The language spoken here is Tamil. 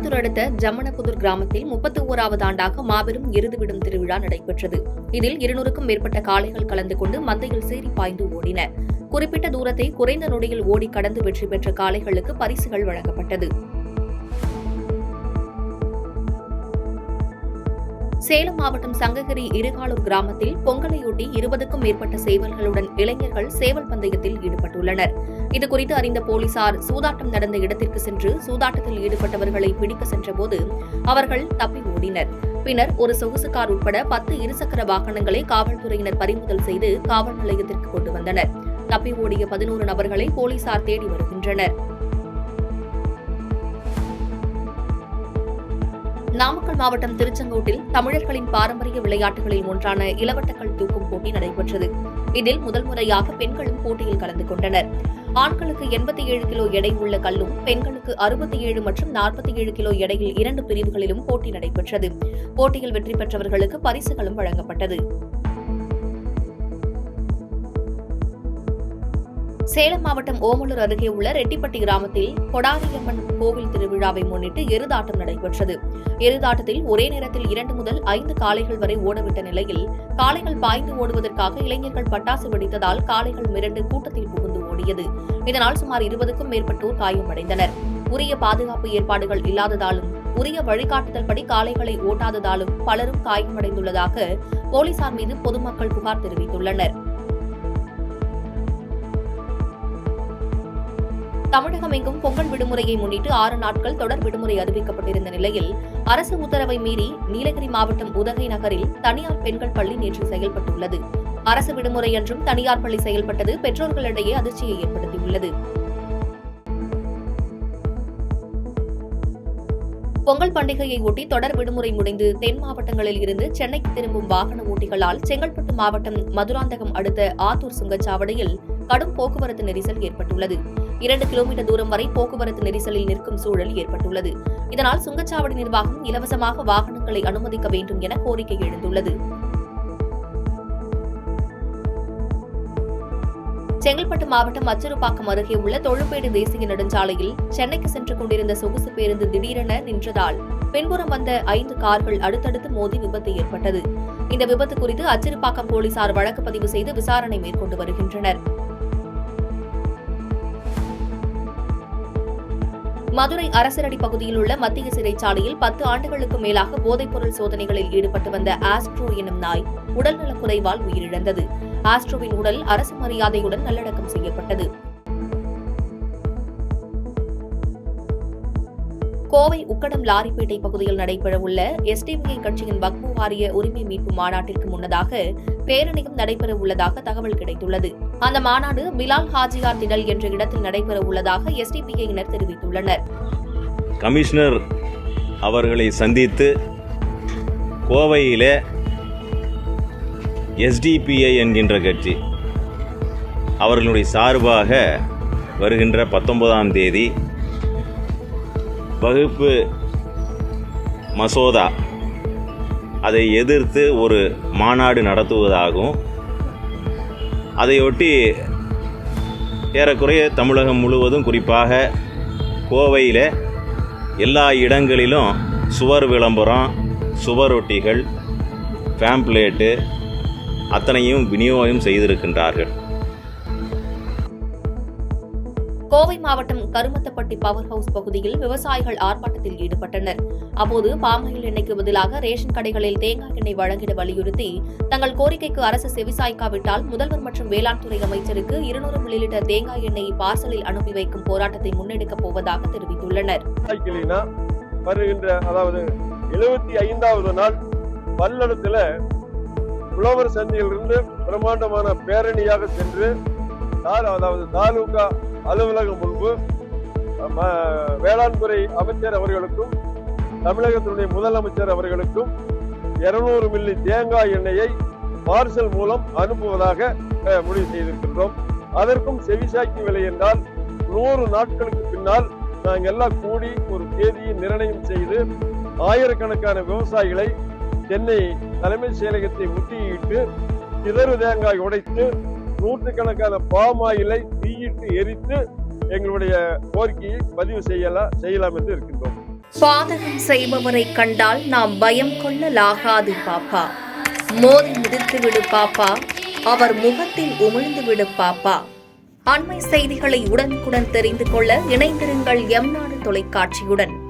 கோயம்புத்தூர் அடுத்த ஜம்மனபுதூர் கிராமத்தில் 31வது ஆண்டாக மாபெரும் எருதுவிடும் திருவிழா நடைபெற்றது. இதில் 200க்கும் மேற்பட்ட காளைகள் கலந்து கொண்டு மந்தையில் சீறி பாய்ந்து ஓடின. குறிப்பிட்ட தூரத்தை குறைந்த நொடியில் ஓடி கடந்து வெற்றி பெற்ற காளைகளுக்கு பரிசுகள் வழங்கப்பட்டது. சேலம் மாவட்டம் சங்ககிரி இருகாலூர் கிராமத்தில் பொங்கலையொட்டி 20க்கும் மேற்பட்ட சேவல்களுடன் இளைஞர்கள் சேவல் பந்தயத்தில் ஈடுபட்டுள்ளனர். இதுகுறித்து அறிந்த போலீசார் சூதாட்டம் நடந்த இடத்திற்கு சென்று சூதாட்டத்தில் ஈடுபட்டவர்களை பிடிக்க சென்றபோது அவர்கள் தப்பி ஓடினர். பின்னர் ஒரு சொகுசு கார் உட்பட 10 இருசக்கர வாகனங்களை காவல்துறையினர் பறிமுதல் செய்து காவல் நிலையத்திற்கு கொண்டு வந்தனர். தப்பி ஓடிய 11 நபர்களை போலீசார் தேடி வருகின்றனர். நாமக்கல் மாவட்டம் திருச்செங்கோட்டில் தமிழர்களின் பாரம்பரிய விளையாட்டுகளில் ஒன்றான இளவட்டக்கல் தூக்கும் போட்டி நடைபெற்றது. இதில் முதல் முறையாக பெண்களும் போட்டியில் கலந்து கொண்டனர். ஆண்களுக்கு 87 கிலோ எடை உள்ள கல்லும், பெண்களுக்கு 67 மற்றும் 47 கிலோ எடையில் 2 பிரிவுகளிலும் போட்டி நடைபெற்றது. போட்டியில் வெற்றி பெற்றவர்களுக்கு பரிசுகளும் வழங்கப்பட்டது. சேலம் மாவட்டம் ஓமலூர் அருகே உள்ள ரெட்டிப்பட்டி கிராமத்தில் கொடாரியம்மன் கோவில் திருவிழாவை முன்னிட்டு எருதாட்டம் நடைபெற்றது. எருதாட்டத்தில் ஒரே நேரத்தில் 2 முதல் 5 காளைகள் வரை ஓடவிட்ட நிலையில் காளைகள் பாய்ந்து ஓடுவதற்காக இளைஞர்கள் பட்டாசு வெடித்ததால் காளைகள் மிரண்டு கூட்டத்தில் புகுந்து ஓடியது. இதனால் சுமார் 20க்கும் மேற்பட்டோர் காயமடைந்தனர். உரிய பாதுகாப்பு ஏற்பாடுகள் இல்லாததாலும் உரிய வழிகாட்டுதல் படி காளைகளை ஓட்டாததாலும் பலரும் காயமடைந்துள்ளதாக போலீசார் மீது பொதுமக்கள் புகார் தெரிவித்துள்ளனர். தமிழகம் எங்கும் பொங்கல் விடுமுறையை முன்னிட்டு 6 நாட்கள் தொடர் விடுமுறை அறிவிக்கப்பட்டிருந்த நிலையில் அரசு உத்தரவை மீறி நீலகிரி மாவட்டம் உதகை நகரில் தனியார் பெண்கள் பள்ளி நேற்று செயல்பட்டுள்ளது. அரசு விடுமுறை என்றும் தனியார் பள்ளி செயல்பட்டது பெற்றோர்களிடையே அதிர்ச்சியை ஏற்படுத்தியுள்ளது. பொங்கல் பண்டிகையை ஒட்டி தொடர் விடுமுறை முடிந்து தென் மாவட்டங்களில் இருந்து சென்னைக்கு திரும்பும் வாகன ஓட்டிகளால் செங்கல்பட்டு மாவட்டம் மதுராந்தகம் அடுத்த ஆத்தூர் சுங்கச்சாவடியில் கடும் போக்குவரத்து நெரிசல் ஏற்பட்டுள்ளது. 2 கிலோமீட்டர் தூரம் வரை போக்குவரத்து நெரிசலில் நிற்கும் சூழல் ஏற்பட்டுள்ளது. இதனால் சுங்கச்சாவடி நிர்வாகம் இலவசமாக வாகனங்களை அனுமதிக்க வேண்டும் என கோரிக்கை எழுந்துள்ளது. செங்கல்பட்டு மாவட்டம் அச்சரப்பாக்கம் அருகே உள்ள தொழும்பேடு தேசிய நெடுஞ்சாலையில் சென்னைக்கு சென்று கொண்டிருந்த சொகுசு பேருந்து திடீரென நின்றதால் பின்புறம் வந்த 5 கார்கள் அடுத்தடுத்து மோதி விபத்து ஏற்பட்டது. இந்த விபத்து குறித்து அச்சரப்பாக்கம் போலீசார் வழக்கு பதிவு செய்து விசாரணை மேற்கொண்டு வருகின்றனர். மதுரை அரசரடி பகுதியில் உள்ள மத்திய சிறைச்சாலையில் 10 ஆண்டுகளுக்கு மேலாக போதைப்பொருள் சோதனைகளில் ஈடுபட்டு வந்த ஆஸ்ட்ரோ எனும் நாய் உடல்நலக்குறைவால் உயிரிழந்தது. ஆஸ்ட்ரோவின் உடல் அரசு மரியாதையுடன் நல்லடக்கம் செய்யப்பட்டது. கோவை உக்கடம் லாரிப்பேட்டை பகுதியில் நடைபெறவுள்ள எஸ்டிபிஐ கட்சியின் வக்பு வாரிய உரிமை மீட்பு மாநாட்டிற்கு முன்னதாக பேரணியும் நடைபெறவுள்ளதாக தகவல் கிடைத்துள்ளது. அந்த மாநாடு பிலால் ஹாஜியார் திடல் என்ற இடத்தில் நடைபெறவுள்ளதாக எஸ்டிபிஐயினர் தெரிவித்துள்ளனர். கமிஷனர் அவர்களை சந்தித்து கோவையிலே எஸ்டிபிஐ என்கின்ற கட்சி அவர்களுடைய சார்பாக வருகின்ற 19ஆம் தேதி வகுப்பு மசோதா அதை எதிர்த்து ஒரு மாநாடு நடத்துவதாகவும் அதையொட்டி ஏறக்குறைய தமிழகம் முழுவதும் குறிப்பாக கோவையில் எல்லா இடங்களிலும் சுவர் விளம்பரம், சுவரொட்டிகள், பேம்ப்ளேட்டு அத்தனையும் விநியோகம் செய்திருக்கின்றார்கள். கோவை மாவட்டம் கருமத்தப்பட்டி பவர் ஹவுஸ் பகுதியில் விவசாயிகள் ஆர்ப்பாட்டத்தில் ஈடுபட்டனர். அப்போது பாமாயில் எண்ணெய்க்கு பதிலாக ரேஷன் கடைகளில் தேங்காய் எண்ணெய் வழங்கிட வலியுறுத்தி தங்கள் கோரிக்கைக்கு அரசு செவிசாய்க்காவிட்டால் முதல்வர் மற்றும் வேளாண் துறை அமைச்சருக்கு 200 மில்லிலிட்டர் தேங்காய் எண்ணெயை பார்சலில் அனுப்பி வைக்கும் போராட்டத்தை முன்னெடுக்கப் போவதாக தெரிவித்துள்ளனர். வருகின்ற 75வது நாள் பல்லடத்துல புலவர் சந்தையிலிருந்து பிரம்மாண்டமான பேரணியாக சென்று தாலுகா அலுவலகம் முன்பு வேளாண் துறை அமைச்சர் அவர்களுக்கும் தமிழகத்தினுடைய முதலமைச்சர் அவர்களுக்கும் 200 மில்லி தேங்காய் எண்ணெயை பார்சல் மூலம் அனுப்புவதாக முடிவு செய்திருக்கின்றோம். அதற்கும் செவிசாய்க்கவில்லை என்றால் 100 நாட்களுக்கு பின்னால் நாங்கள் எல்லாம் கூடி ஒரு தேதியை நிர்ணயம் செய்து ஆயிரக்கணக்கான விவசாயிகளை சென்னை தலைமைச் செயலகத்தை முட்டியிட்டு சிதறு தேங்காய் உடைத்து நூற்றுக்கணக்கான பாமாயிலை தீயிட்டு எரித்து எங்களுடைய கோரிக்கையை பதிவு செய்யலாம் என்று இருக்கின்றோம். பாதகம் செய்பவரை கண்டால் நாம் பயம் கொள்ளலாகாது பாப்பா. மோதி மிதித்து விடு பாப்பா, அவர் முகத்தில் உமிழ்ந்து விடு பாப்பா. அண்மை செய்திகளை உடனுக்குடன் தெரிந்து கொள்ள இணைந்திருங்கள் எம் நாடு தொலைக்காட்சியுடன்.